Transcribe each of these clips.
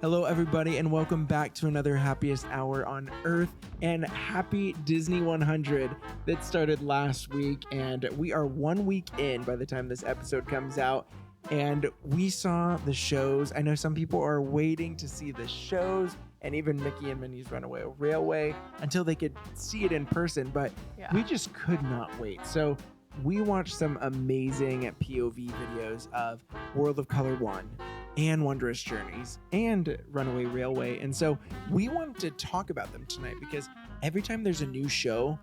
Hello, everybody, and welcome back to another happiest hour on Earth and happy Disney 100 that started last week. And we are 1 week in by the time this episode comes out. And we saw the shows. I know some people are waiting to see the shows and even Mickey and Minnie's Runaway Railway until they could see it in person, but we just could not wait. So we watched some amazing POV videos of World of Color 1 and Wondrous Journeys and Runaway Railway. And so we wanted to talk about them tonight because every time there's a new show,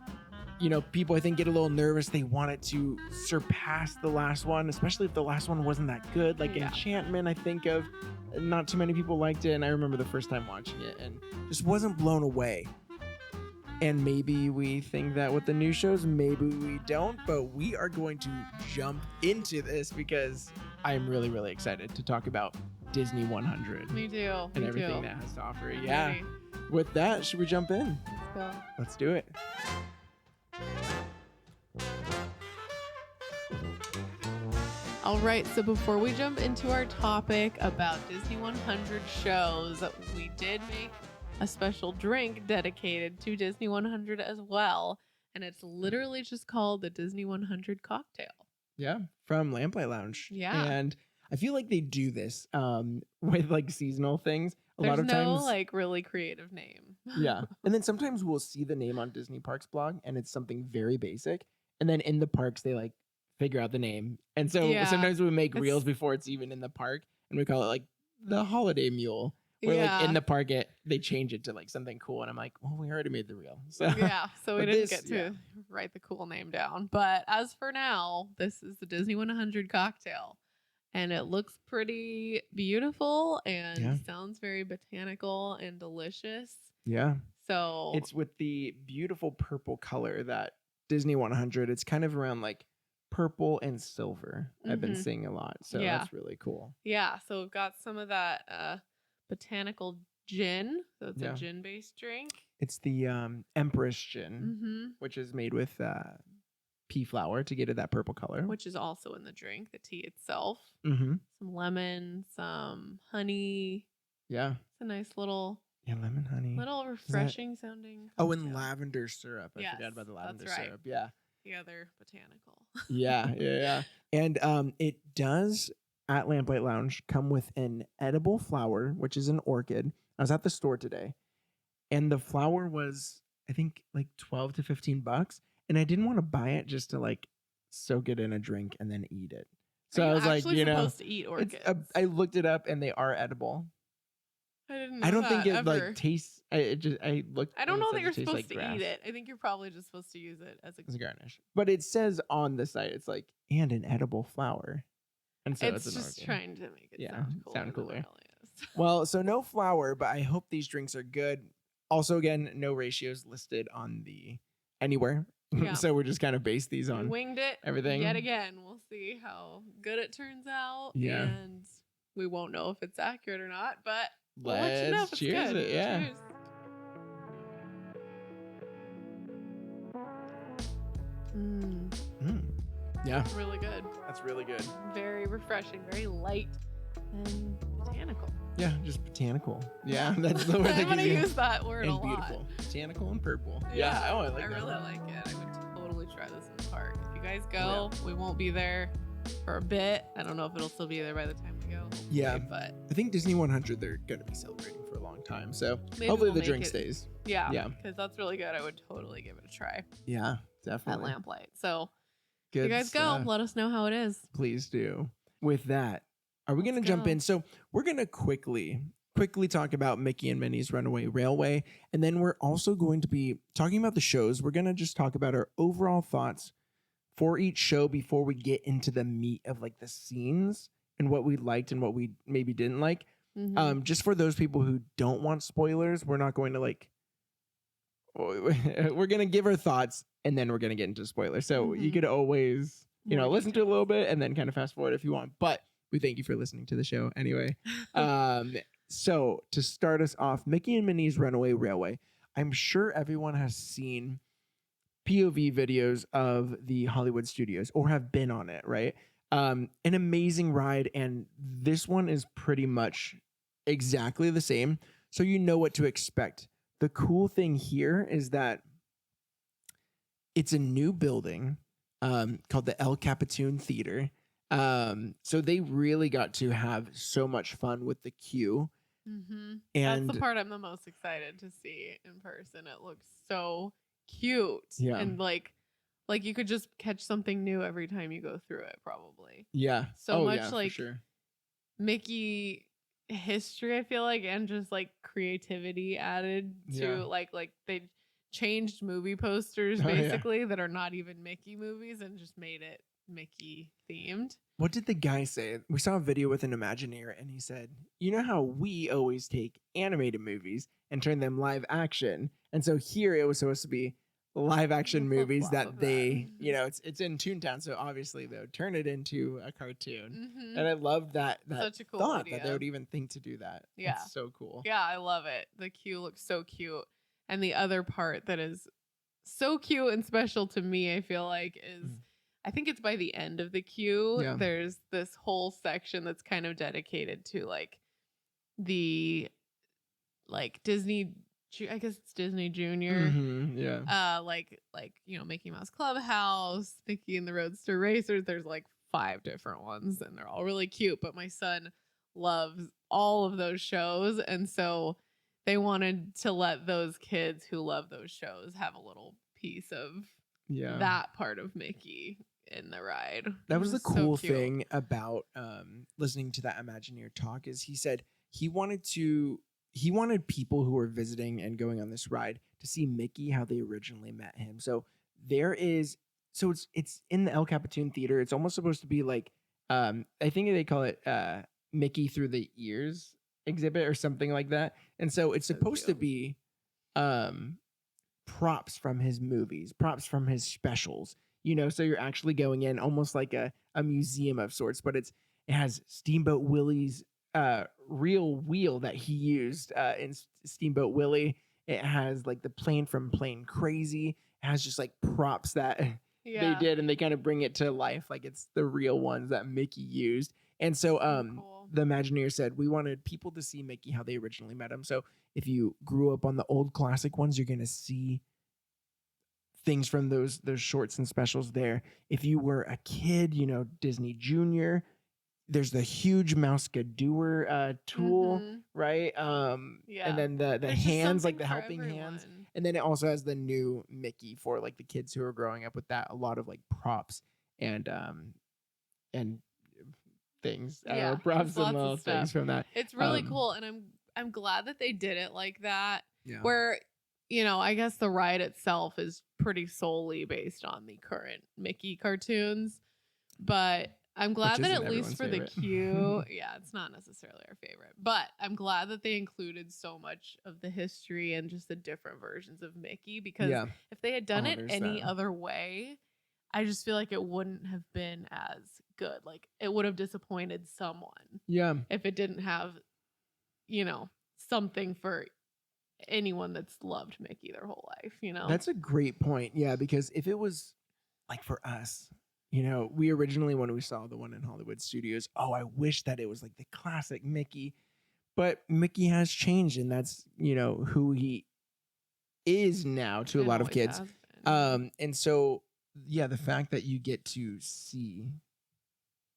you know, people I think get a little nervous. They want it to surpass the last one, especially if the last one wasn't that good. Like Enchantment, I think of, not too many people liked it. And I remember the first time watching it and just wasn't blown away. And maybe we think that with the new shows, maybe we don't, but we are going to jump into this because I'm really, really excited to talk about Disney 100. Me too. And everything that has to offer. I'm Yeah. ready. With that, should we jump in? Let's go. Let's do it. All right, so before we jump into our topic about Disney 100 shows, we did make a special drink dedicated to Disney 100 as well, and it's literally just called the Disney 100 cocktail. Yeah, from Lamplight Lounge. Yeah. And I feel like they do this with like seasonal things. There's lot of no times, like really creative name. yeah. And then sometimes we'll see the name on Disney Parks blog and it's something very basic. And then in the parks, they like figure out the name. And so sometimes we make reels before it's even in the park and we call it like the Holiday Mule. Where like in the park, they change it to like something cool. And I'm like, well, we already made the reel. So so we didn't get to write the cool name down. But as for now, this is the Disney 100 cocktail. And it looks pretty beautiful and sounds very botanical and delicious. Yeah. So it's with the beautiful purple color that Disney 100, it's kind of around like purple and silver. I've been seeing a lot. So that's really cool. Yeah. So we've got some of that botanical gin. So it's a gin-based drink. It's the Empress gin, which is made with pea flower to get it that purple color. Which is also in the drink, the tea itself. Mm-hmm. Some lemon, some honey. Yeah. It's a nice little... Yeah, lemon honey. Little refreshing sounding. Oh, and lavender syrup. I forgot about the lavender syrup. Yeah. The other botanical. Yeah. And it does... at Lamplight Lounge come with an edible flower, which is an orchid. I was at the store today and the flower was, I think like $12 to $15. And I didn't want to buy it just to like soak it in a drink and then eat it. So I was like, you know, supposed to eat orchids? I looked it up and they are edible. I don't think it ever. Like tastes. I don't know that you're supposed like to grass. eat it. I think you're probably just supposed to use it as a garnish. But it says on the site, it's like, and an edible flower. And so it's just orchid. trying to make it sound cooler. Than it really is. Well, so no flour, but I hope these drinks are good. Also, again, no ratios listed on the anywhere. Yeah. So we're just kind of based these on winged it everything. Yet again, we'll see how good it turns out. Yeah. And we won't know if it's accurate or not, but we'll let's let you know if it's cheers good. It. Yeah. Cheers. Yeah. Really good. That's really good. Very refreshing, very light and botanical. Yeah, just botanical. Yeah, that's the word. I'm going to use that word and a lot. Beautiful. Botanical and purple. Yeah. Oh, I like that. I really like it. I would totally try this in the park. If you guys go, we won't be there for a bit. I don't know if it'll still be there by the time we go. Yeah. But I think Disney 100, they're going to be celebrating for a long time. So maybe hopefully we'll the drink stays. Yeah. Because that's really good. I would totally give it a try. Yeah, definitely. At Lamplight. So good you guys go. Let us know how it is. Please do. With that, are we going to jump in? So we're going to quickly talk about Mickey and Minnie's Runaway Railway. And then we're also going to be talking about the shows. We're going to just talk about our overall thoughts for each show before we get into the meat of like the scenes and what we liked and what we maybe didn't like. Just for those people who don't want spoilers, we're not going to like, we're going to give our thoughts and then we're going to get into spoilers. So you could always, listen to a little bit and then kind of fast forward if you want. But we thank you for listening to the show anyway. So to start us off, Mickey and Minnie's Runaway Railway. I'm sure everyone has seen POV videos of the Hollywood studios or have been on it, right? An amazing ride. And this one is pretty much exactly the same. So you know what to expect. The cool thing here is that it's a new building called the El Capitan Theater. So they really got to have so much fun with the queue. Mm-hmm. And that's the part I'm the most excited to see in person. It looks so cute. Yeah. And like you could just catch something new every time you go through it, probably. yeah. So much yeah, like for sure. Mickey history, I feel like, and just like creativity added to Yeah. like they changed movie posters Oh, yeah. basically that are not even Mickey movies and just made it Mickey themed. What did the guy say? We saw a video with an Imagineer and he said, you know how we always take animated movies and turn them live action? And so here it was supposed to be live action The movies flip-flop that of they, that. you know, it's in Toontown. So obviously they would turn it into a cartoon. Mm-hmm. And I loved that Such a cool thought idea. that they would even think to do that. Yeah. It's so cool. Yeah, I love it. The queue looks so cute. And the other part that is so cute and special to me, I feel like, is I think it's by the end of the queue. Yeah. There's this whole section that's kind of dedicated to like the like Disney, I guess it's Disney Junior. Yeah. Like you know, Mickey Mouse Clubhouse, Mickey and the Roadster Racers. There's like 5 different ones, and they're all really cute. But my son loves all of those shows, and so they wanted to let those kids who love those shows have a little piece of that part of Mickey in the ride. That was the so cool cute. thing about listening to that Imagineer talk is he said he wanted people who were visiting and going on this ride to see Mickey how they originally met him. So it's in the El Capitan Theater. It's almost supposed to be like I think they call it Mickey Through the Ears exhibit or something like that. And so it's supposed to be props from his movies, props from his specials, you know, so you're actually going in almost like a museum of sorts, but it has Steamboat Willie's real wheel that he used in Steamboat Willie. It has like the plane from Plane Crazy. It has just like props that they did, and they kind of bring it to life like it's the real ones that Mickey used. And so cool. The Imagineer said we wanted people to see Mickey how they originally met him. So if you grew up on the old classic ones, you're going to see things from those shorts and specials there. If you were a kid, you know, Disney Junior, there's the huge Mouseketeer tool, right? And then the hands, like the helping hands. And then it also has the new Mickey for like the kids who are growing up with that. A lot of like props and things. Props and little things from that. It's really cool, and I'm glad that they did it like that. Yeah. Where, you know, I guess the ride itself is pretty solely based on the current Mickey cartoons, but I'm glad that at least for the queue, it's not necessarily our favorite, but I'm glad that they included so much of the history and just the different versions of Mickey, because if they had done it any other way, I just feel like it wouldn't have been as good. Like it would have disappointed someone. Yeah. If it didn't have, you know, something for anyone that's loved Mickey their whole life, you know? That's a great point. Yeah, because if it was like for us, you know, we originally, when we saw the one in Hollywood Studios, I wish that it was like the classic Mickey, but Mickey has changed, and that's, you know, who he is now to a lot of kids. And so, yeah, the fact that you get to see,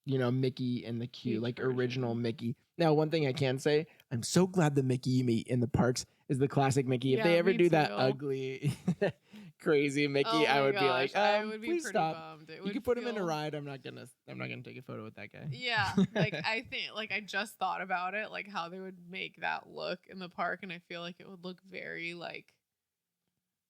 you know, Mickey in the queue, like original Mickey. Now, one thing I can say, I'm so glad the Mickey you meet in the parks is the classic Mickey. If they ever do that ugly, crazy Mickey, I would be like, I would be please pretty stop. bummed. You can put him in a ride. I'm not gonna take a photo with that guy. Yeah, like I think, like I just thought about it, like how they would make that look in the park, and I feel like it would look very like.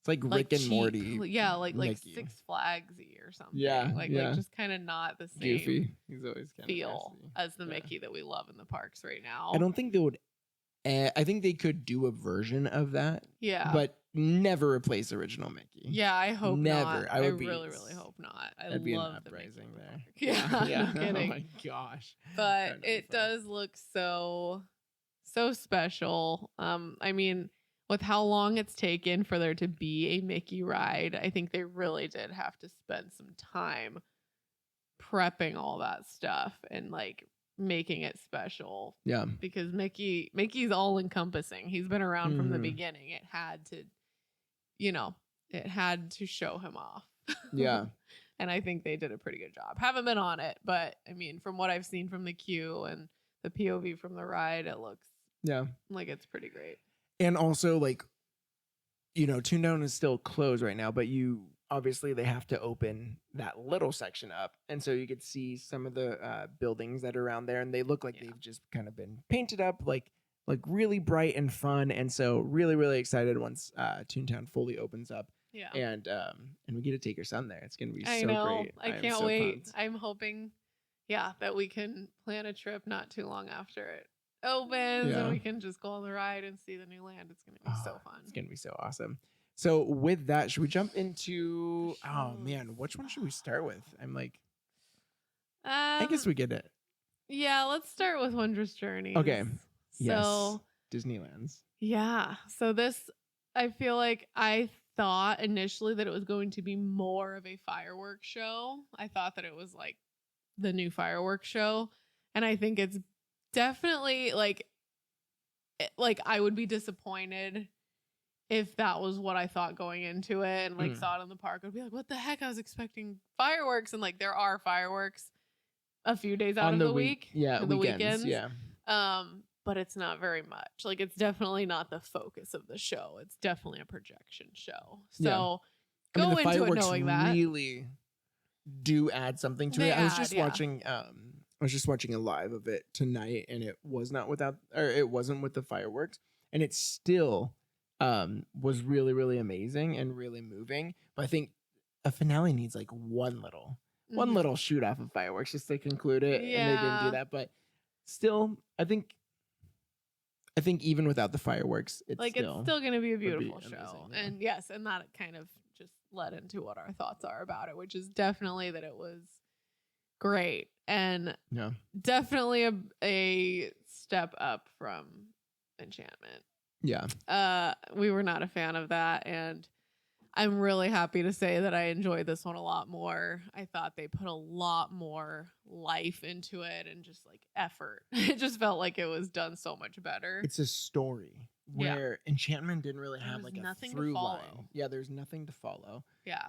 It's like Rick and cheap. Morty. Yeah, like Mickey. Six Flagsy or something. Yeah, like just kind of not the same goofy. He's always kind feel of as the Mickey that we love in the parks right now. I don't think they would. I think they could do a version of that. Yeah, but never replace original Mickey. Yeah, I hope never. Not. I really hope not. I that'd be love an uprising the there. Yeah, no kidding. Oh my gosh. But it does look so special. I mean, with how long it's taken for there to be a Mickey ride, I think they really did have to spend some time prepping all that stuff and like making it special. Yeah. Because Mickey's all encompassing. He's been around from the Mhm. beginning. It had to, it had to show him off. Yeah. And I think they did a pretty good job. Haven't been on it, but I mean, from what I've seen from the queue and the POV from the ride, it looks Yeah. like it's pretty great. And also, like, Toontown is still closed right now, but obviously they have to open that little section up. And so you could see some of the buildings that are around there, and they look like they've just kind of been painted up like really bright and fun. And so really, really excited once Toontown fully opens up. Yeah. And we get to take your son there. It's going to be I so know. great. I am can't so wait. pumped. I'm hoping, that we can plan a trip not too long after it opens and we can just go on the ride and see the new land. It's going to be so fun. It's going to be so awesome. So with that, should we jump into, oh man, which one should we start with? I'm like, I guess we get it. Yeah, let's start with Wondrous Journeys. Okay. So, yes. Disneyland's. Yeah. So this, I feel like I thought initially that it was going to be more of a fireworks show. I thought that it was like the new fireworks show. And I think it's definitely like I would be disappointed if that was what I thought going into it and like saw it in the park. I'd be like, what the heck? I was expecting fireworks. And like there are fireworks a few days out of the week. Yeah, the weekends. Yeah. But it's not very much. Like it's definitely not the focus of the show. It's definitely a projection show. So the into it fireworks knowing that really do add something to it. I was just watching a live of it tonight, and it wasn't with the fireworks, and it still was really, really amazing and really moving. But I think a finale needs like one little shoot off of fireworks just to conclude it, and they didn't do that. But still, I think even without the fireworks, it's still going to be a beautiful show. Amazing, yeah. And yes, and that kind of just led into what our thoughts are about it, which is definitely that it was great and definitely a step up from Enchantment. Yeah. We were not a fan of that, and I'm really happy to say that I enjoyed this one a lot more. I thought they put a lot more life into it and just like effort. It just felt like it was done so much better. It's a story where Enchantment didn't really have like a through line. Yeah, there's nothing to follow. Yeah.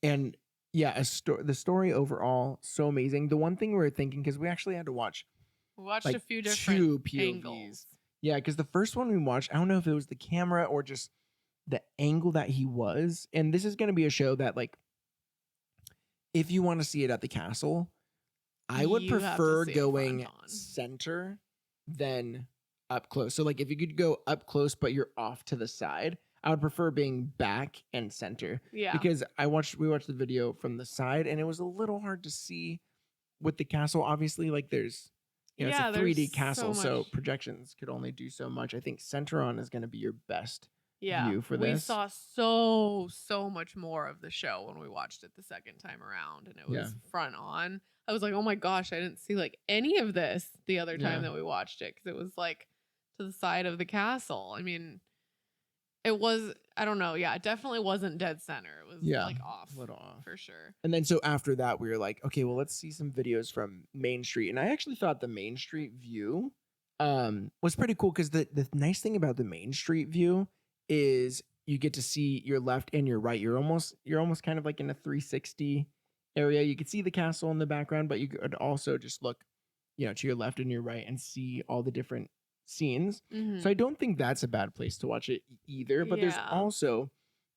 And yeah, the story overall so amazing. The one thing we were thinking, because we actually had to watch like a few different angles. Yeah, because the first one we watched, I don't know if it was the camera or just the angle that he was. And this is going to be a show that, like, if you want to see it at the castle, I would prefer going center than up close. So, like, if you could go up close, but you're off to the side, I would prefer being back and center. Yeah. Because we watched the video from the side, and it was a little hard to see with the castle. Obviously, like, there's, it's a 3D castle, so projections could only do so much. I think center on is going to be your best view for this. We saw so much more of the show when we watched it the second time around, and it was front on. I was like, oh my gosh, I didn't see like any of this the other time that we watched it, because it was like to the side of the castle. I mean, it was, I don't know, it definitely wasn't dead center. It was like off, a little off for sure. And then so after that, we were like, okay, well, let's see some videos from Main Street. And I actually thought the Main Street view was pretty cool, because the nice thing about the Main Street view is you get to see your left and your right. You're almost kind of like in a 360 area. You could see the castle in the background, but you could also just look, to your left and your right and see all the different scenes. So I don't think that's a bad place to watch it either. But there's also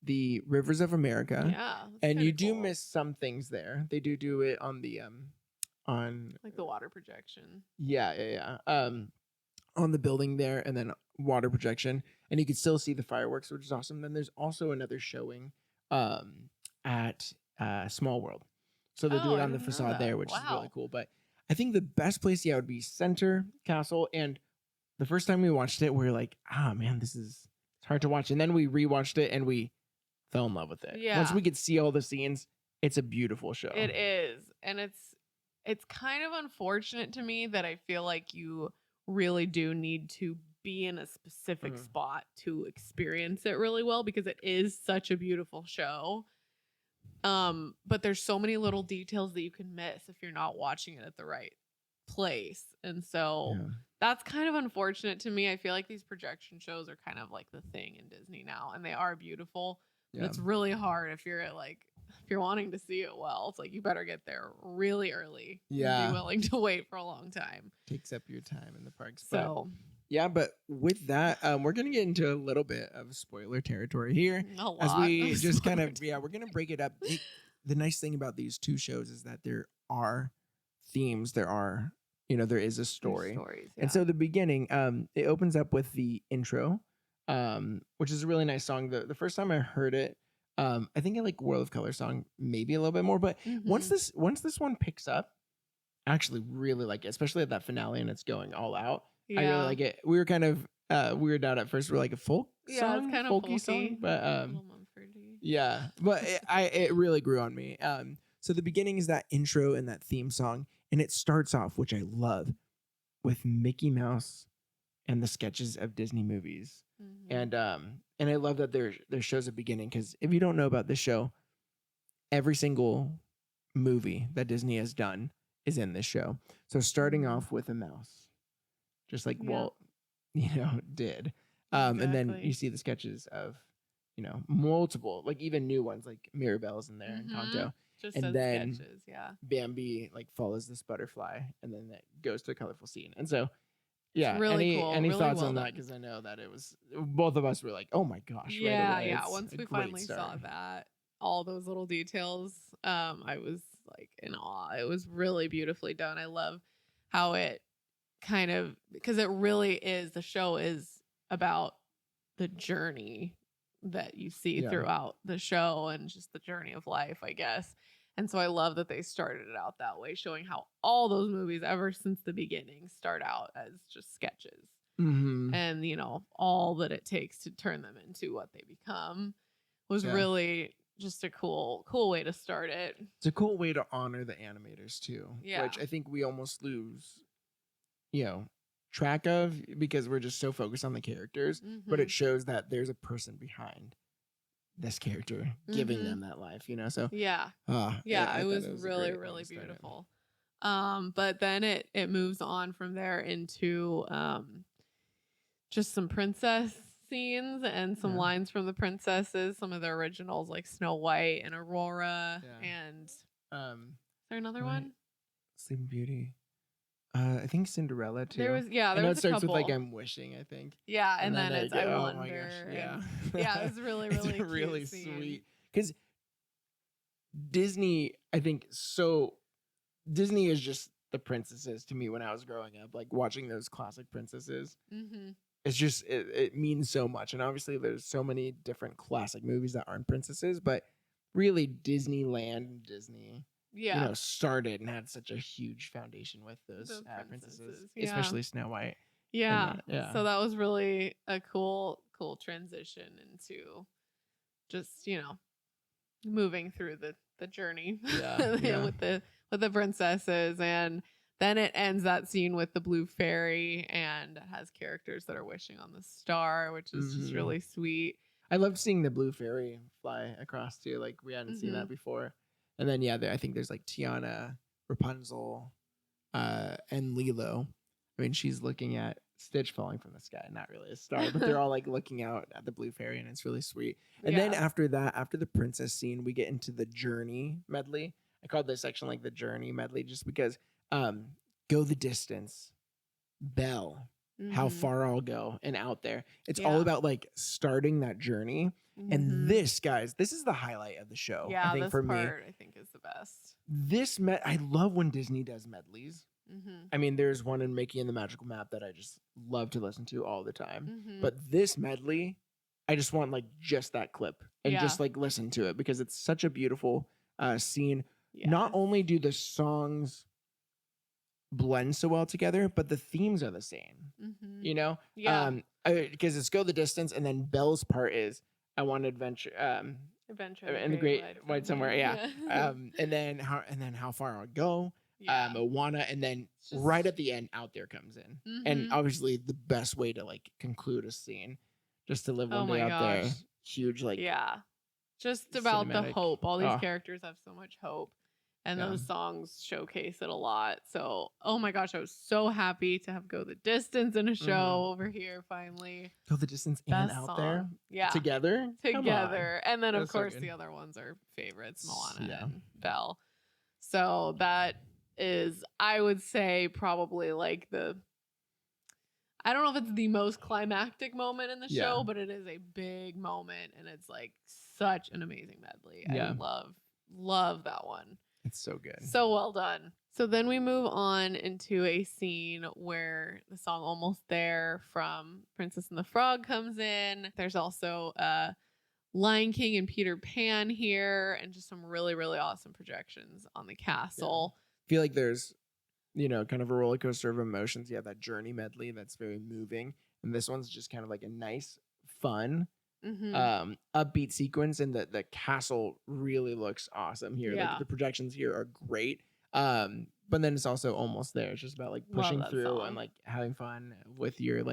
the Rivers of America. Yeah. And you do miss some things there. They do it on the on like the water projection. Yeah. On the building there, and then water projection, and you can still see the fireworks, which is awesome. Then there's also another showing at Small World, so they do it on the facade there, which is really cool. But I think the best place would be center castle. And the first time we watched it, we were like, man, it's hard to watch. And then we rewatched it and we fell in love with it. Once we could see all the scenes, it's a beautiful show. It is. And it's kind of unfortunate to me that I feel like you really do need to be in a specific spot to experience it really well, because it is such a beautiful show. But there's so many little details that you can miss if you're not watching it at the right place. And so that's kind of unfortunate to me. I feel like these projection shows are kind of like the thing in Disney now, and they are beautiful. But it's really hard if you're wanting to see it well. It's like you better get there really early. And be willing to wait for a long time. Takes up your time in the parks. So but with that, we're gonna get into a little bit of spoiler territory here. A lot as we of just kind of spoilers. we're gonna break it up. The nice thing about these two shows is that there are themes. There are there is a story. Stories, And so the beginning, it opens up with the intro, which is a really nice song. The first time I heard it, I think I like World of Color song maybe a little bit more, but once this one picks up, I actually really like it, especially at that finale and it's going all out. I really like it. We were kind of weirded out at first. We're like a folk song, it's kind of folky song, but a little Mumfordy. but it really grew on me. So the beginning is that intro and that theme song, and it starts off, which I love, with Mickey Mouse and the sketches of Disney movies. And I love that there shows a beginning, because if you don't know about this show, every single movie that Disney has done is in this show. So starting off with a mouse, just like Walt, did. And then you see the sketches of, multiple, like even new ones, like Mirabelle's in there and Tonto. Just and as then sketches, Bambi like follows this butterfly, and then that goes to a colorful scene. And so, yeah, it's really cool. Any really thoughts well on done. that? Because I know that it was both of us were like, oh my gosh, Yeah, right away. It's Once a we great finally saw start. that, all those little details, I was like in awe. It was really beautifully done. I love how it kind of, because it really is, the show is about the journey that you see throughout the show and just the journey of life, I guess. And so I love that they started it out that way, showing how all those movies ever since the beginning start out as just sketches. And, all that it takes to turn them into what they become was really just a cool way to start it. It's a cool way to honor the animators too, which I think we almost lose, track of, because we're just so focused on the characters, but it shows that there's a person behind this character giving them that life, so it was really, really beautiful. But then it moves on from there into just some princess scenes and some lines from the princesses, some of the originals like Snow White and Aurora, and is there another one? Sleeping Beauty. I think Cinderella too. There was I know was it starts a couple. with like I'm wishing, I think. Yeah, and then it's I oh wonder. my gosh, Yeah, it was really, really, it's really cute sweet. Because Disney, I think, Disney is just the princesses to me when I was growing up, like watching those classic princesses. It's just it means so much, and obviously there's so many different classic movies that aren't princesses, but really Disneyland and Disney. Started and had such a huge foundation with those princesses, especially Snow White. So that was really a cool transition into just moving through the journey with the princesses. And then it ends that scene with the blue fairy, and it has characters that are wishing on the star, which is just really sweet. I loved seeing the blue fairy fly across too, like we hadn't seen that before. And then, I think there's like Tiana, Rapunzel, and Lilo. I mean, she's looking at Stitch falling from the sky, not really a star, but they're all like looking out at the blue fairy, and it's really sweet. And then after that, after the princess scene, we get into the journey medley. I called this section like the journey medley just because Go the Distance, Belle, How Far I'll Go, and Out There. It's all about like starting that journey. And this, guys, this is the highlight of the show. I think this for part, me, I think is the best. I love when Disney does medleys. I mean, there's one in Mickey and the Magical Map that I just love to listen to all the time. But this medley, I just want like just that clip and just like listen to it, because it's such a beautiful scene. Not only do the songs blend so well together, but the themes are the same. Because it's Go the Distance, and then Belle's part is I want adventure in the great wide somewhere, and then How Far I'll Go, Moana, and then just right at the end, Out There comes in. And obviously the best way to like conclude a scene, just to live one day out there, huge, like just about cinematic. the hope. All these characters have so much hope, And Yeah. those songs showcase it a lot. So, oh my gosh, I was so happy to have Go the Distance in a show over here finally. Go the Distance and Best Out song. There Yeah. together. Come on. Together. And then, of That's so course, good. the other ones are favorites, Moana Yeah. and Belle. So that is, I would say, probably like I don't know if it's the most climactic moment in the Yeah. show, but it is a big moment, and it's like such an amazing medley. Yeah. I love that one. It's so good. So well done. So then we move on into a scene where the song Almost There from Princess and the Frog comes in. There's also Lion King and Peter Pan here, and just some really, really awesome projections on the castle. I feel like there's, kind of a roller coaster of emotions. You have that journey medley that's very moving. And this one's just kind of like a nice, fun, upbeat sequence. And the castle really looks awesome here. Yeah. Like the projections here are great. But then it's also almost there. It's just about like pushing through song. and like having fun with your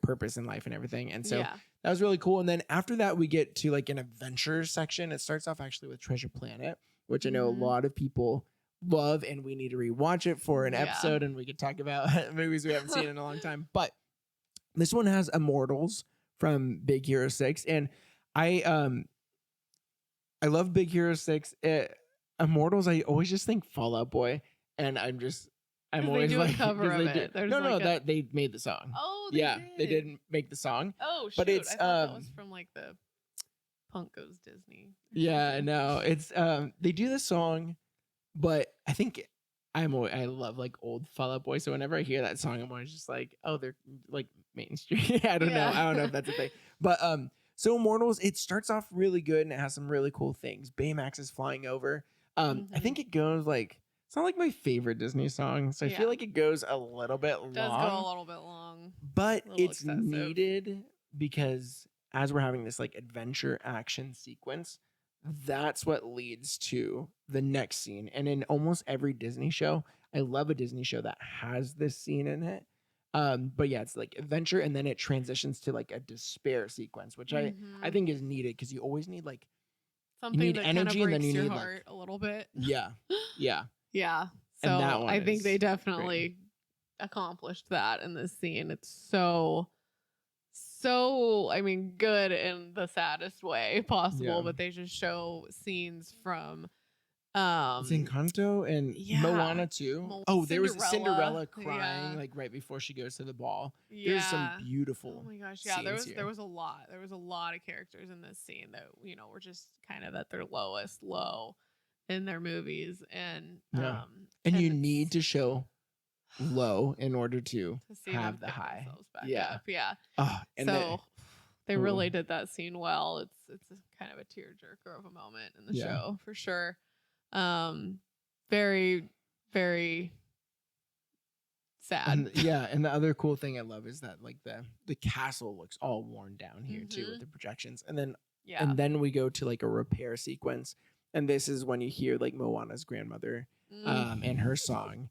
purpose in life and everything. And so Yeah. that was really cool. And then after that, we get to like an adventure section. It starts off actually with Treasure Planet, which I know a lot of people love, and we need to rewatch it for an episode, and we could talk about movies we haven't seen in a long time. But this one has Immortals from Big Hero 6, and I love Big Hero 6. Immortals, I always just think Fall Out Boy, and I'm always do like a cover of it. There's that they made the song. Oh, they didn't make the song. Oh, shoot. But it's I thought that was from like the Punk Goes Disney. Yeah, no, it's they do the song, but I think I love like old Fall Out Boy, so whenever I hear that song, I'm always just like, oh, they're like mainstream. I don't know if that's a thing, but so Immortals, it starts off really good and it has some really cool things. Baymax is flying over. I think it goes like, it's not like my favorite Disney song, so I feel like it goes a little bit long. It does go a little bit long, but it's needed because as we're having this like adventure action sequence, that's what leads to the next scene. And in almost every Disney show, I love a Disney show that has this scene in it. But yeah, it's like adventure, and then it transitions to like a despair sequence, which I think is needed because you always need like something you need that energy, kind of and then breaks you your need heart a little bit. Yeah. Yeah. And So that one I think is they definitely accomplished that in this scene. It's so I mean, good in the saddest way possible, but they just show scenes from it's Encanto and Moana too. There was Cinderella crying like right before she goes to the ball. There's some beautiful. Oh my gosh, there was a lot. There was a lot of characters in this scene that were just kind of at their lowest low in their movies, and and you need to show low in order to have the high. And so they really did that scene well. It's a kind of a tearjerker of a moment in the show for sure. Very, very sad. And the other cool thing I love is that like the castle looks all worn down here too with the projections, and then we go to like a repair sequence, and this is when you hear like Moana's grandmother and her song,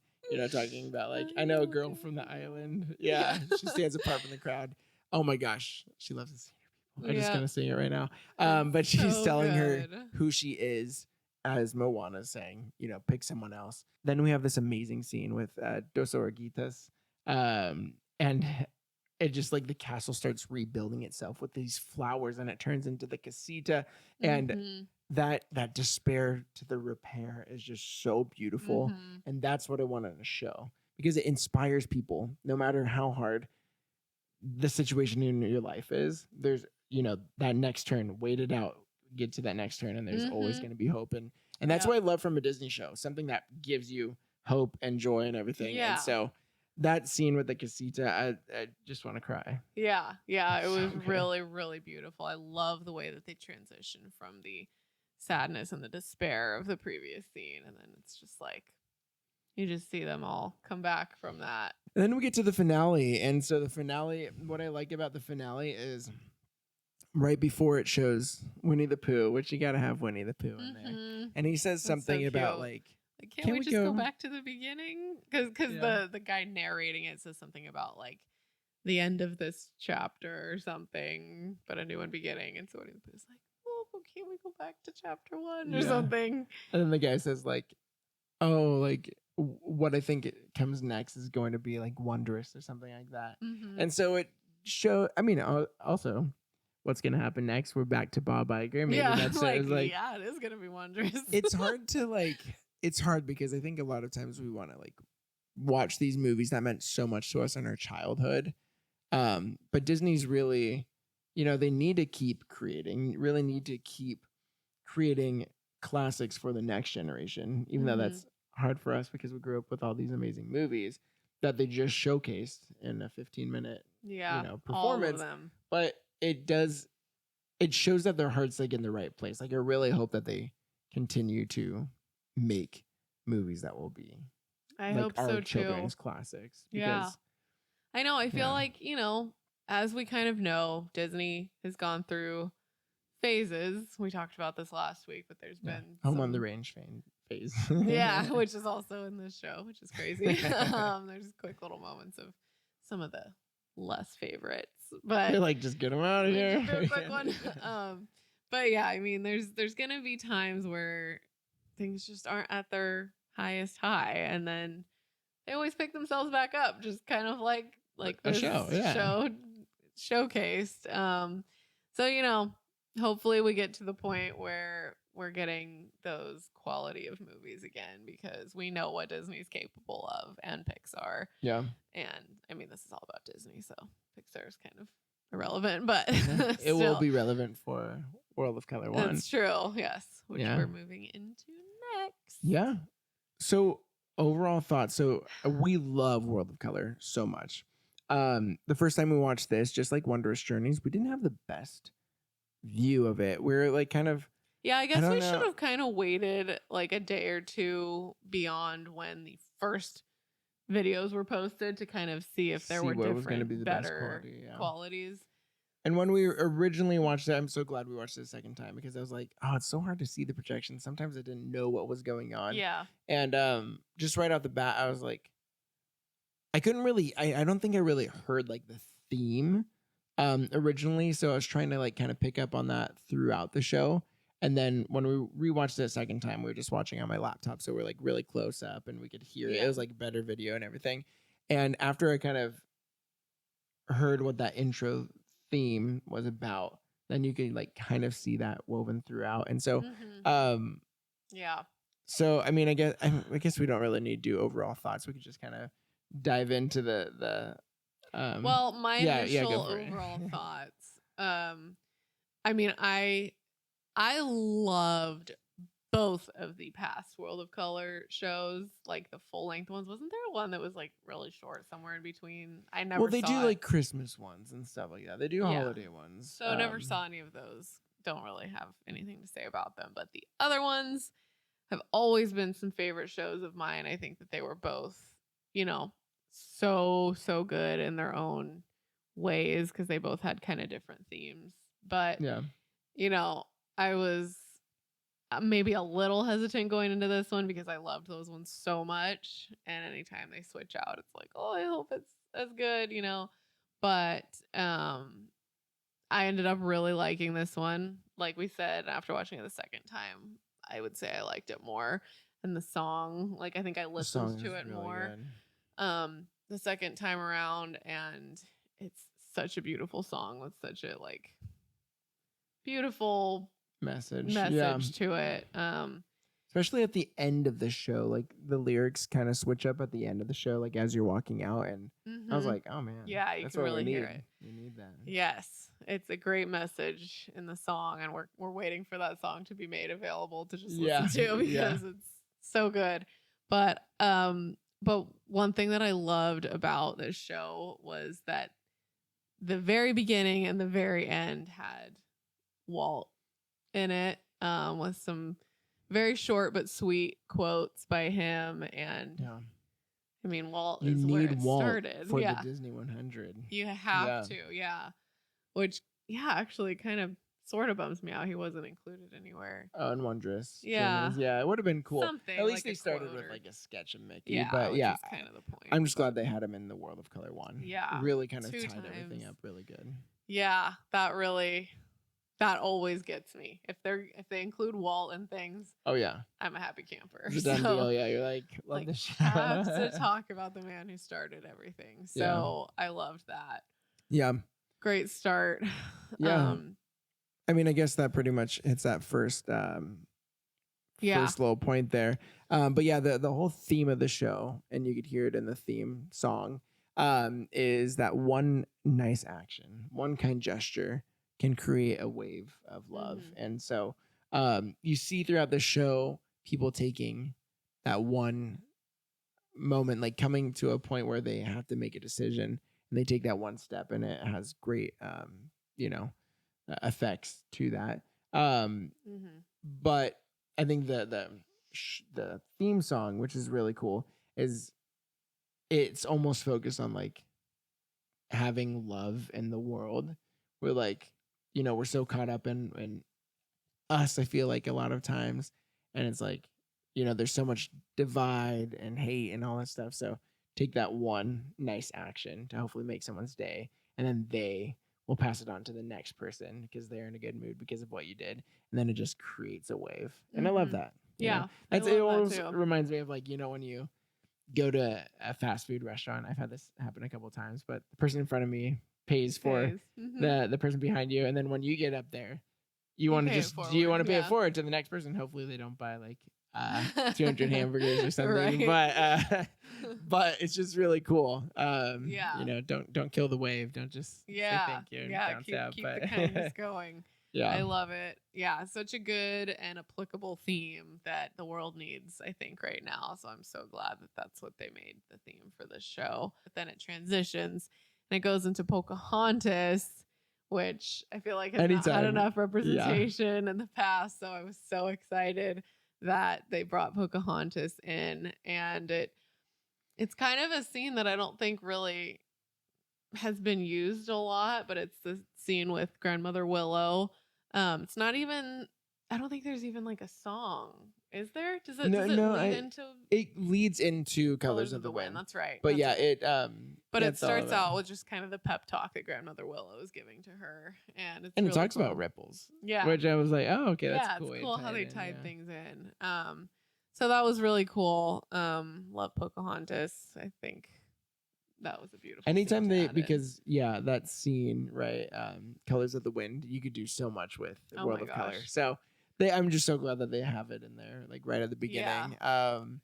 talking about like, I know a girl from the island. She stands apart from the crowd. Oh my gosh, she loves to sing people. I'm just gonna sing it right now. But she's telling her who she is as Moana's saying, pick someone else. Then we have this amazing scene with Dos Oruguitas, and it just like the castle starts rebuilding itself with these flowers, and it turns into the casita, and that despair to the repair is just so beautiful, and that's what I wanted to show because it inspires people no matter how hard the situation in your life is. There's that next turn, wait it out, get to that next turn, and there's always going to be hope, and that's what I love from a Disney show, something that gives you hope and joy and everything. And so that scene with the casita, I just want to cry. It was really, really beautiful. I love the way that they transition from the sadness and the despair of the previous scene, and then it's just like you just see them all come back from that. And then we get to the finale, and so the finale, what I like about the finale is right before it shows Winnie the Pooh, which you got to have Winnie the Pooh in there. And he says something about like, can't we just go back to the beginning? Because the guy narrating it says something about like the end of this chapter or something, but a new one beginning. And so Winnie the Pooh's like, oh, can't we go go back to chapter 1 or Yeah. something. And then the guy says like, oh, like what I think it comes next is going to be like wondrous or something like that. Mm-hmm. And so it also what's going to happen next, we're back to Bob Iger. Maybe that's like, like yeah, it is going to be wondrous. it's hard to like, it's hard because I think a lot of times we want to like watch these movies that meant so much to us in our childhood. But Disney's really, they need to keep creating classics for the next generation, even though that's hard for us because we grew up with all these amazing movies that they just showcased in a 15-minute performance. All of them. But it shows that their heart's like in the right place. Like I really hope that they continue to make movies that will be I like hope our so children's too. classics. Yeah. Because, I know. I feel like, as we kind of know, Disney has gone through phases. We talked about this last week, but there's been Home on the Range phase. yeah, which is also in this show, which is crazy. There's quick little moments of some of the less favorites, but They're like, just get them out of here. just do a quick one. But yeah, I mean, there's gonna be times where things just aren't at their highest high, and then they always pick themselves back up, just kind of like a this show showcased. So hopefully we get to the point where we're getting those quality of movies again, because we know what Disney's capable of, and Pixar. Yeah. And I mean, this is all about Disney, so Pixar is kind of irrelevant, but it will be relevant for World of Color 1. That's true, yes, which we're moving into next. Yeah. So overall thoughts. So we love World of Color so much. The first time we watched this, just like Wondrous Journeys, we didn't have the best view of it. We're like kind of I guess we should have kind of waited like a day or two beyond when the first videos were posted to kind of see if there were different, better qualities. And when we originally watched it, I'm so glad we watched it a second time, because I was like, oh, it's so hard to see the projection. Sometimes I didn't know what was going on. Yeah. And just right off the bat, I was like, I couldn't really, I don't think I really heard like the theme originally. So I was trying to like kind of pick up on that throughout the show. And then when we rewatched it a second time, we were just watching on my laptop. So we're like really close up and we could hear it. It was like better video and everything. And after I kind of heard what that intro theme was about, then you could like kind of see that woven throughout. And so, So, I mean, I guess we don't really need to do overall thoughts. We could just kind of dive into the well, my initial overall thoughts. I mean, I loved both of the past World of Color shows, like the full length ones. Wasn't there one that was like really short somewhere in between? I never. Well, they do like Christmas ones and stuff like that. They do holiday ones. So never saw any of those. Don't really have anything to say about them. But the other ones have always been some favorite shows of mine. I think that they were both, so good in their own ways, because they both had kind of different themes. But I was maybe a little hesitant going into this one because I loved those ones so much, and anytime they switch out, it's like, oh, I hope it's as good, But I ended up really liking this one. Like we said, after watching it the second time, I would say I liked it more. And the song, like I think I listened to it really more the second time around, and it's such a beautiful song with such a like beautiful message to it. Especially at the end of the show, like the lyrics kind of switch up at the end of the show, like as you're walking out, and I was like, oh man, yeah, you can really hear it. You need that. Yes, it's a great message in the song, and we're waiting for that song to be made available to just listen to, because it's so good. But one thing that I loved about this show was that the very beginning and the very end had Walt in it, with some very short but sweet quotes by him. And I mean, Walt is where it started for the Disney 100. You have to, which actually kind of sort of bums me out he wasn't included anywhere. Oh, and Wondrous. Yeah. Journeys. Yeah, it would have been cool. Something at least like they started with like a sketch of Mickey. Yeah, but which is kind of the point. I'm just glad they had him in the World of Color one. Yeah. Really kind of 2 tied times. everything up really good. Yeah, that that always gets me. If they include Walt and things, Oh yeah, I'm a happy camper. it's a done So, deal. Yeah, you're like love like, the show. have to talk about the man who started everything. So I loved that. Yeah, Great start. yeah. I mean, I guess that pretty much hits that first little point there. But yeah, the whole theme of the show, and you could hear it in the theme song, is that one nice action, one kind gesture can create a wave of love. Mm-hmm. And so you see throughout the show people taking that one moment, like coming to a point where they have to make a decision, and they take that one step, and it has great, effects to that. But I think the theme song, which is really cool, is it's almost focused on like having love in the world. We're like, we're so caught up in us, I feel like a lot of times, and it's like, there's so much divide and hate and all that stuff. So take that one nice action to hopefully make someone's day, and then they will pass it on to the next person because they're in a good mood because of what you did, and then it just creates a wave. And I love that. Yeah, it almost reminds me of like, when you go to a fast food restaurant. I've had this happen a couple of times, but the person in front of me pays for the person behind you, and then when you get up there, you want to pay it forward to the next person. Hopefully they don't buy like 200 hamburgers or something, right. but it's just really cool. Don't kill the wave. Don't just say thank you and bounce out. Keep the kindness going. Yeah, I love it. Yeah, such a good and applicable theme that the world needs, I think, right now. So I'm so glad that that's what they made the theme for this show. But then it transitions and it goes into Pocahontas, which I feel like has not had enough representation in the past. So I was so excited that they brought Pocahontas in, and it's kind of a scene that I don't think really has been used a lot, but it's the scene with Grandmother Willow. It's not even, I don't think there's even like a song. Is there? Does it lead into? It leads into Colors of the Wind. That's right. But but it starts out with just kind of the pep talk that Grandmother Willow is giving to her, and it's it talks about ripples. Yeah, which I was like, oh, okay, that's cool. It's cool how they tied things in. So that was really cool. Love Pocahontas. I think that was a beautiful. Anytime that scene, right? Colors of the Wind, you could do so much with the World of Color. So I'm just so glad that they have it in there, like right at the beginning. And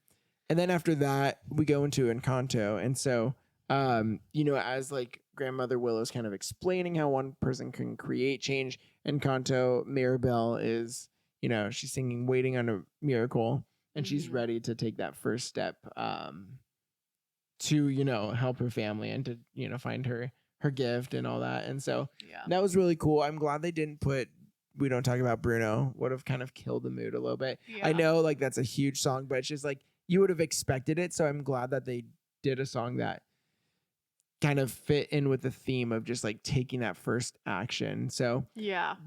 then after that, we go into Encanto, and so as like Grandmother Willow's kind of explaining how one person can create change, Encanto, Mirabelle is, she's singing "Waiting on a Miracle," and she's ready to take that first step. To help her family and to find her gift and all that. And so that was really cool. I'm glad they didn't put "We Don't Talk About Bruno." Would have kind of killed the mood a little bit. I know like that's a huge song, but it's just like you would have expected it. So I'm glad that they did a song that kind of fit in with the theme of just like taking that first action. So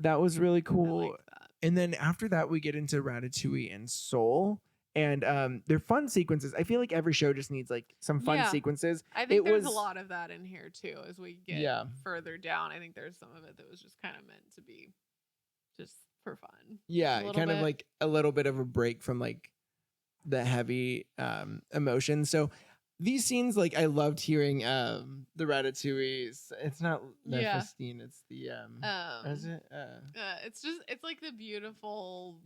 that was really cool. I like that. And then after that we get into Ratatouille and Soul. And they're fun sequences. I feel like every show just needs like some fun sequences. I think there's a lot of that in here too. As we get further down, I think there's some of it that was just kind of meant to be just for fun. Yeah, kind of like a little bit of a break from like the heavy emotion. So these scenes, like I loved hearing the Ratatouille. It's not La Festine. It's the is it? It's like the beautiful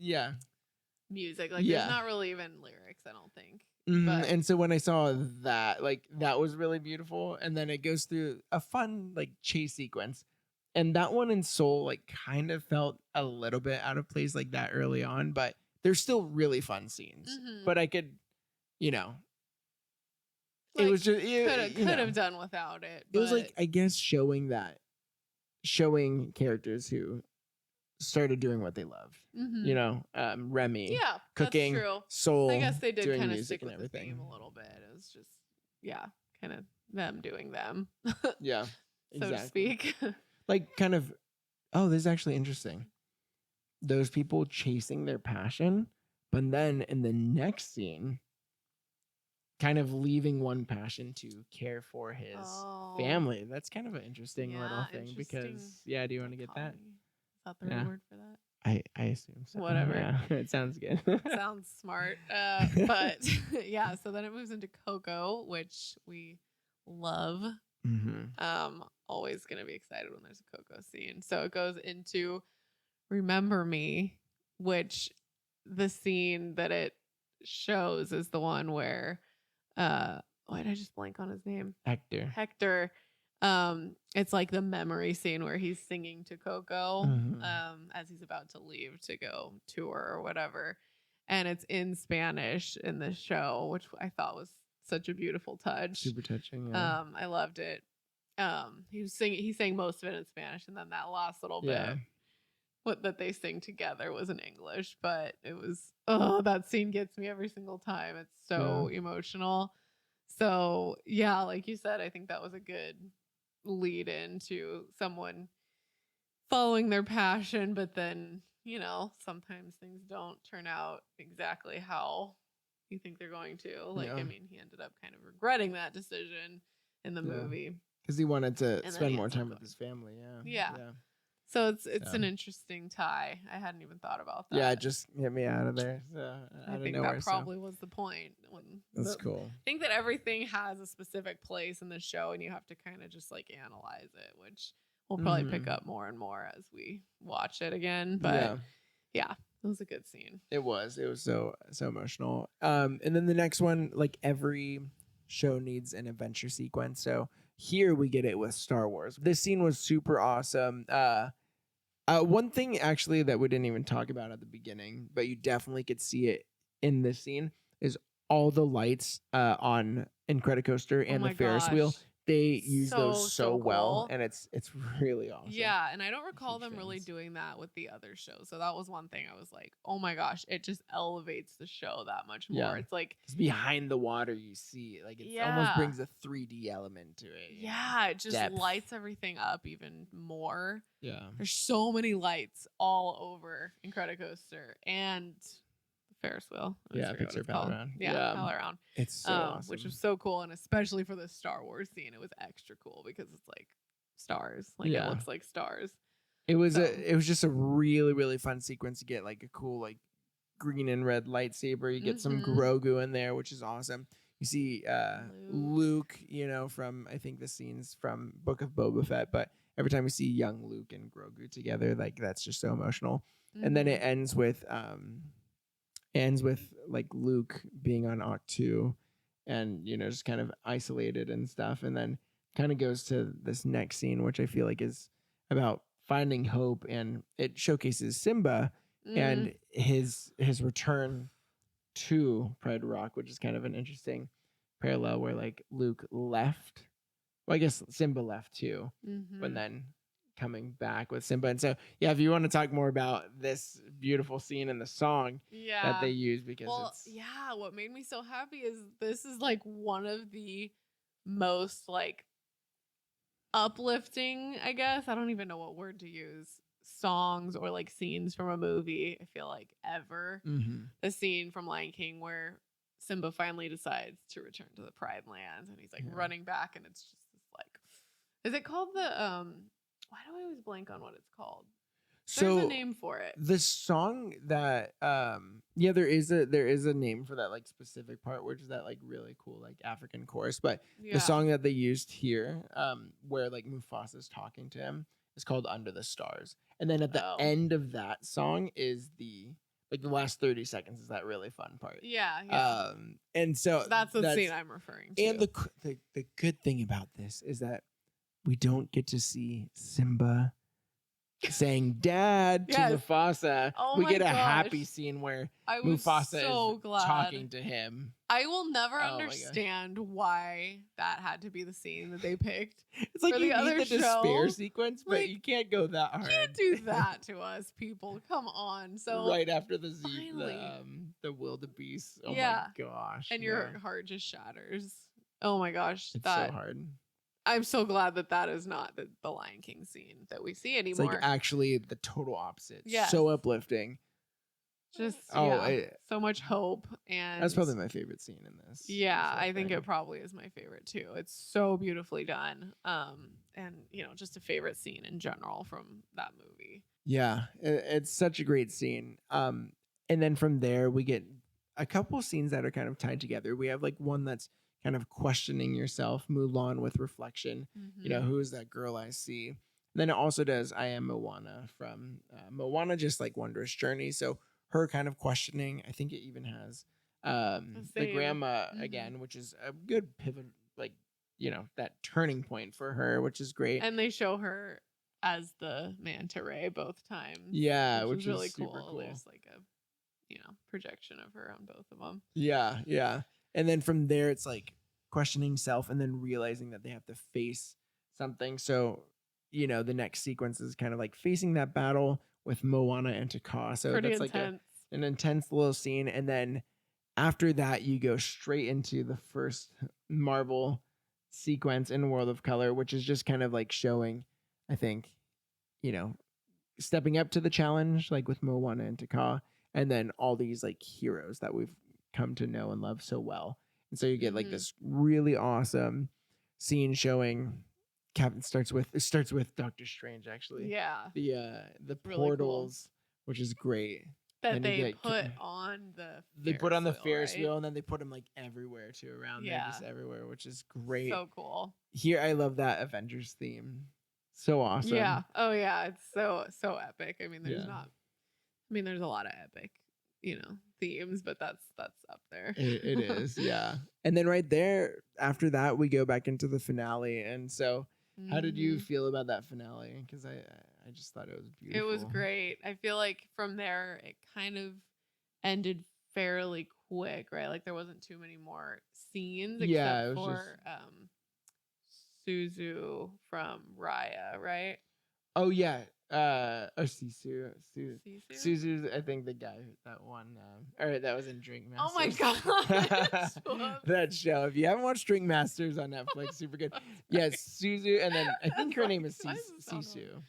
music. Like yeah. There's not really even lyrics, I don't think. Mm-hmm. And so when I saw that, like that was really beautiful. And then it goes through a fun like chase sequence. And that one in Soul like kind of felt a little bit out of place like that early on, but there's still really fun scenes. Mm-hmm. But I could, you know, like, it was just could have done without it. It was like, I guess, showing characters who started doing what they loved. Mm-hmm. You know, Remy, cooking, that's true. Soul. I guess they did kind of stick with the theme a little bit. It was just, kind of them doing them. Yeah, so to speak. Like, kind of. Oh, this is actually interesting. Those people chasing their passion, but then in the next scene, kind of leaving one passion to care for his family. That's kind of an interesting little thing because, do you want to get that? that the right word for that? I assume so. Whatever. Yeah, it sounds good. Sounds smart. But yeah, so then it moves into Coco, which we love. Always gonna be excited when there's a Coco scene. So it goes into Remember Me, which the scene that it shows is the one where why did I just blank on his name? Hector. It's like the memory scene where he's singing to Coco as he's about to leave to go tour or whatever. And it's in Spanish in this show, which I thought was such a beautiful touch. Super touching. Yeah. I loved it. He sang most of it in Spanish, and then that last little bit that they sing together was in English, but it was that scene gets me every single time. It's so emotional. So yeah, like you said, I think that was a good lead into someone following their passion, but then, you know, sometimes things don't turn out exactly how you think they're going to. Like, I mean, he ended up kind of regretting that decision in the movie. Because he wanted to spend more time with his family. Yeah. So it's an interesting tie. I hadn't even thought about that. Yeah, just get me out of there. So, I think that probably was the point. That's cool. I think that everything has a specific place in the show, and you have to kind of just like analyze it, which we'll probably pick up more and more as we watch it again. But yeah, it was a good scene. It was so emotional. And then the next one, like every show needs an adventure sequence. So here we get it with Star Wars. This scene was super awesome. One thing actually that we didn't even talk about at the beginning, but you definitely could see it in this scene, is all the lights on Incredicoaster and the Ferris wheel. They use those so well, and it's really awesome. Yeah, and I don't recall them really doing that with the other shows. So that was one thing I was like, oh my gosh, it just elevates the show that much more. Yeah. It's like behind the water, you see like it almost brings a 3D element to it. Yeah, it just lights everything up even more. Yeah, there's so many lights all over Incredicoaster and Ferris wheel. Picture Pal Around. Yeah, Pal Around. It's so awesome. Which was so cool, and especially for the Star Wars scene, it was extra cool because it's like stars. Like it looks like stars. It was just a really, really fun sequence to get like a cool like green and red lightsaber. You get some Grogu in there, which is awesome. You see Luke, you know, from I think the scenes from Book of Boba Fett, but every time we see young Luke and Grogu together, like that's just so emotional. And then it ends with like Luke being on Octu and, you know, just kind of isolated and stuff. And then kind of goes to this next scene, which I feel like is about finding hope. And it showcases Simba and his return to Pride Rock, which is kind of an interesting parallel where like Luke left. Well, I guess Simba left too, but then coming back with Simba. And so, yeah, if you want to talk more about this beautiful scene and the song that they use, because what made me so happy is this is like one of the most like uplifting, I guess, I don't even know what word to use, songs or like scenes from a movie, I feel like, ever. The scene from Lion King where Simba finally decides to return to the Pride Lands and he's like running back, and it's just this like, is it called the why do I always blank on what it's called? There's a name for it. The song that there is a name for that like specific part, which is that like really cool like African chorus. But the song that they used here, where like Mufasa's talking to him, is called Under the Stars. And then at the end of that song is the last 30 seconds is that really fun part. Yeah. And so that's the scene I'm referring to. And the good thing about this is that we don't get to see Simba saying "Dad" to Mufasa. We get a happy scene where Mufasa is talking to him. I will never understand why that had to be the scene that they picked. It's like you need the despair sequence, but like, you can't go that hard. You can't do that to us, people. Come on. So right after the wildebeest. Oh my gosh. And your heart just shatters. Oh my gosh. It's so hard. I'm so glad that is not the Lion King scene that we see anymore. It's like actually the total opposite. Yeah. So uplifting. Just Oh, so much hope. And that's probably my favorite scene in this. Yeah, whole I think thing. it probably is my favorite too. It's so beautifully done. And just a favorite scene in general from that movie. Yeah, it's such a great scene. And then from there we get a couple scenes that are kind of tied together. We have like one that's kind of questioning yourself, Mulan with reflection. Mm-hmm. Who is that girl I see? And then it also does I Am Moana from Moana, just like Wondrous Journeys. So her kind of questioning. I think it even has the grandma again, which is a good pivot, like that turning point for her, which is great. And they show her as the manta ray both times. Yeah, which is really super cool. There's like a projection of her on both of them. Yeah. And then from there, it's like questioning self and then realizing that they have to face something. So, the next sequence is kind of like facing that battle with Moana and Taka. So Pretty that's intense. like an intense little scene. And then after that, you go straight into the first Marvel sequence in World of Color, which is just kind of like showing, I think, stepping up to the challenge, like with Moana and Taka, and then all these like heroes that we've come to know and love so well. And so you get like this really awesome scene showing Captain starts with Doctor Strange, actually. Yeah. The really portals, which is great. That they put on the Ferris wheel, and then they put them like everywhere too, around there, just everywhere, which is great. So cool. Here, I love that Avengers theme. So awesome. Yeah. Oh yeah. It's so epic. I mean, there's a lot of epic, themes, but that's up there. It is. Yeah. And then right there, after that, we go back into the finale. And so, how did you feel about that finale? Because I just thought it was beautiful. It was great. I feel like from there, it kind of ended fairly quick, right? Like there wasn't too many more scenes except for Suzu from Raya, right? Oh yeah. Sisu. Suzu, I think the guy that won, or that was in Drink Masters. Oh my god, that show! If you haven't watched Drink Masters on Netflix, super good. Yes, Suzu, and then I think her name is Sisu.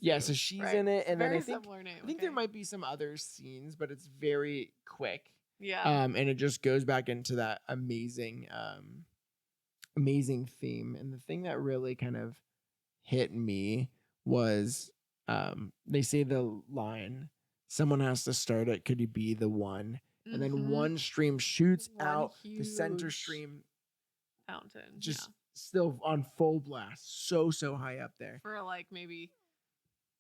Yeah, so she's in it, and then I think there might be some other scenes, but it's very quick. Yeah. And it just goes back into that amazing theme. And the thing that really kind of hit me was they say the line, someone has to start it, could you be the one? And then one stream shoots out the center stream fountain, just still on full blast, so high up there for like maybe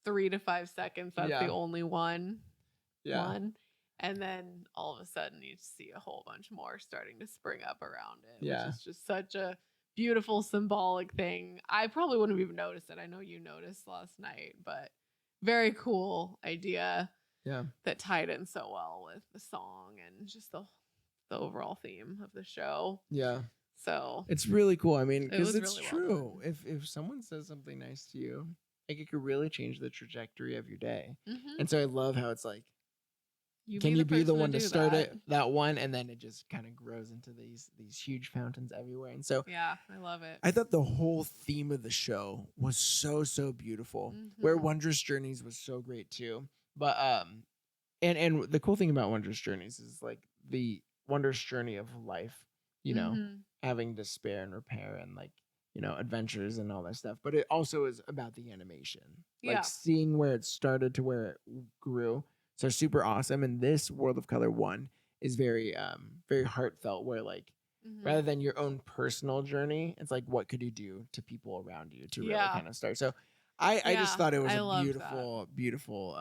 3 to 5 seconds. That's the only one. And then all of a sudden you see a whole bunch more starting to spring up around it, which is just such a beautiful symbolic thing. I probably wouldn't have even noticed it. I know you noticed last night, but very cool idea. Yeah. That tied in so well with the song and just the overall theme of the show. Yeah. So it's really cool. I mean, because it's really true. Well, if someone says something nice to you, like it could really change the trajectory of your day. And so I love how it's like, can you be the one to start that one, and then it just kind of grows into these huge fountains everywhere. And so yeah, I love it. I thought the whole theme of the show was so beautiful. Where Wondrous Journeys was so great too. But and the cool thing about Wondrous Journeys is like the wondrous journey of life, having despair and repair and like, adventures and all that stuff. But it also is about the animation, like seeing where it started to where it grew. So super awesome. And this World of Color 1 is very heartfelt, where like rather than your own personal journey, it's like, what could you do to people around you to really kind of start? So I just thought it was a beautiful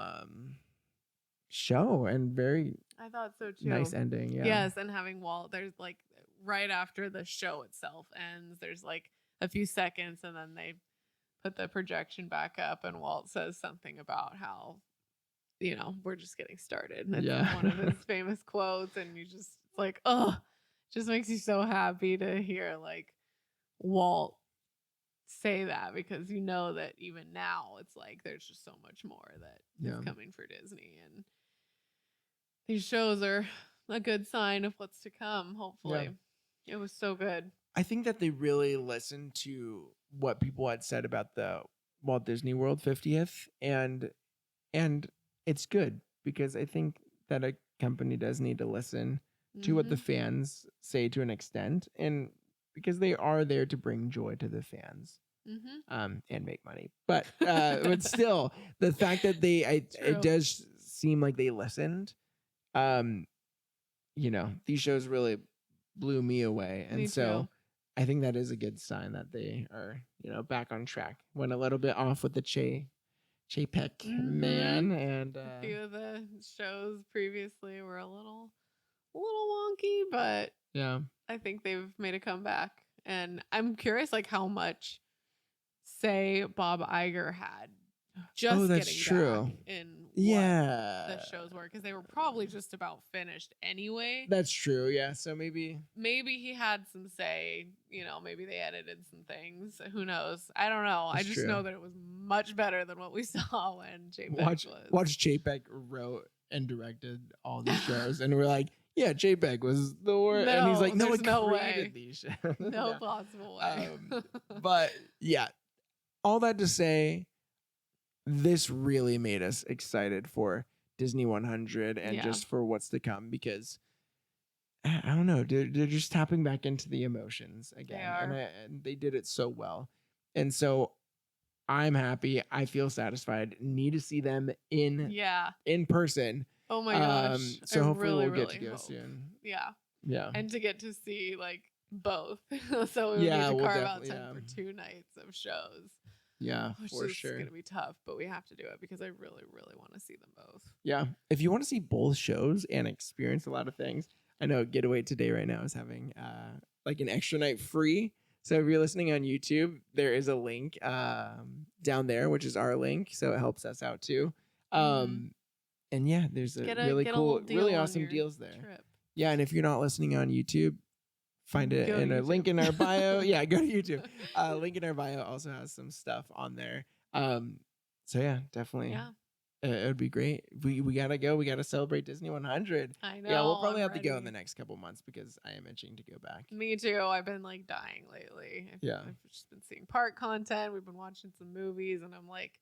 show, and I thought so too. Nice ending. Yeah. Yes. And having Walt, there's like right after the show itself ends, there's like a few seconds, and then they put the projection back up, and Walt says something about how, we're just getting started. And it's one of his famous quotes, and you just like, just makes you so happy to hear like Walt say that, because that even now it's like there's just so much more that is coming for Disney, and these shows are a good sign of what's to come, hopefully. It was so good. I think that they really listened to what people had said about the Walt Disney World 50th, and it's good, because I think that a company does need to listen to what the fans say to an extent, and because they are there to bring joy to the fans. And make money, but still, the fact that it does seem like they listened. These shows really blew me away, and so I think that is a good sign that they are back on track. Went a little bit off with the Chapek man, and a few of the shows previously were a little wonky, but yeah, I think they've made a comeback, and I'm curious like how much say Bob Iger had just that's getting true. back in what the shows were, because they were probably just about finished anyway. That's true. Yeah, so maybe he had some say. Maybe they edited some things. Who knows? I don't know. That's I just know that it was much better than what we saw when JPEG was. Watch JPEG wrote and directed all these shows, and we're like, yeah, JPEG was the worst. And he's like, no, no created way. These shows. No possible way. But yeah, all that to say, this really made us excited for Disney 100 and just for what's to come, because I don't know, they're just tapping back into the emotions again, and they did it so well. And so I'm happy. I feel satisfied. Need to see them in person. Oh my gosh. So hopefully we'll get to go soon. Yeah. And to get to see like both. So we need to carve out time for 2 nights of shows. Yeah, which for is sure. It's gonna be tough, but we have to do it because I really, really want to see them both. Yeah. If you want to see both shows and experience a lot of things, I know Getaway Today right now is having like an extra night free. So if you're listening on YouTube, there is a link down there, which is our link. So it helps us out too. And yeah, there's a really cool, really awesome deals there. Trip. Yeah. And if you're not listening on YouTube, find it in a link in our bio. Yeah, go to YouTube. Link in our bio also has some stuff on there. So yeah, definitely. Yeah. It would be great. We gotta go. We gotta celebrate Disney 100. I know. Yeah, we'll probably have to go in the next couple months because I am itching to go back. Me too. I've been like dying lately. I've just been seeing park content. We've been watching some movies, and I'm like,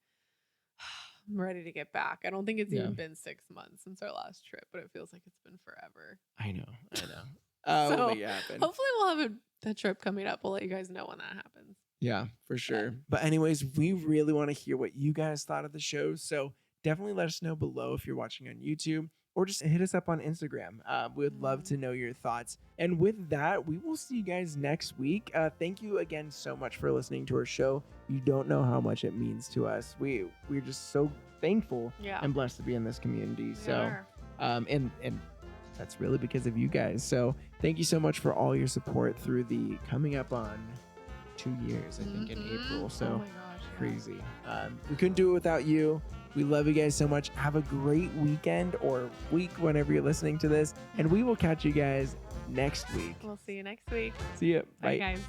I'm ready to get back. I don't think it's even been 6 months since our last trip, but it feels like it's been forever. I know. So we'll make it happen. Hopefully we'll have that trip coming up. We'll let you guys know when that happens. Yeah, for sure. Yeah. But anyways, we really want to hear what you guys thought of the show. So definitely let us know below if you're watching on YouTube, or just hit us up on Instagram. We would love to know your thoughts. And with that, we will see you guys next week. Thank you again so much for listening to our show. You don't know how much it means to us. We're just so thankful and blessed to be in this community. So, and that's really because of you guys. So thank you so much for all your support through the coming up on 2 years, I think, in April. So oh my gosh, crazy. We couldn't do it without you. We love you guys so much. Have a great weekend or week whenever you're listening to this. And we will catch you guys next week. We'll see you next week. See ya. Bye. Bye, guys.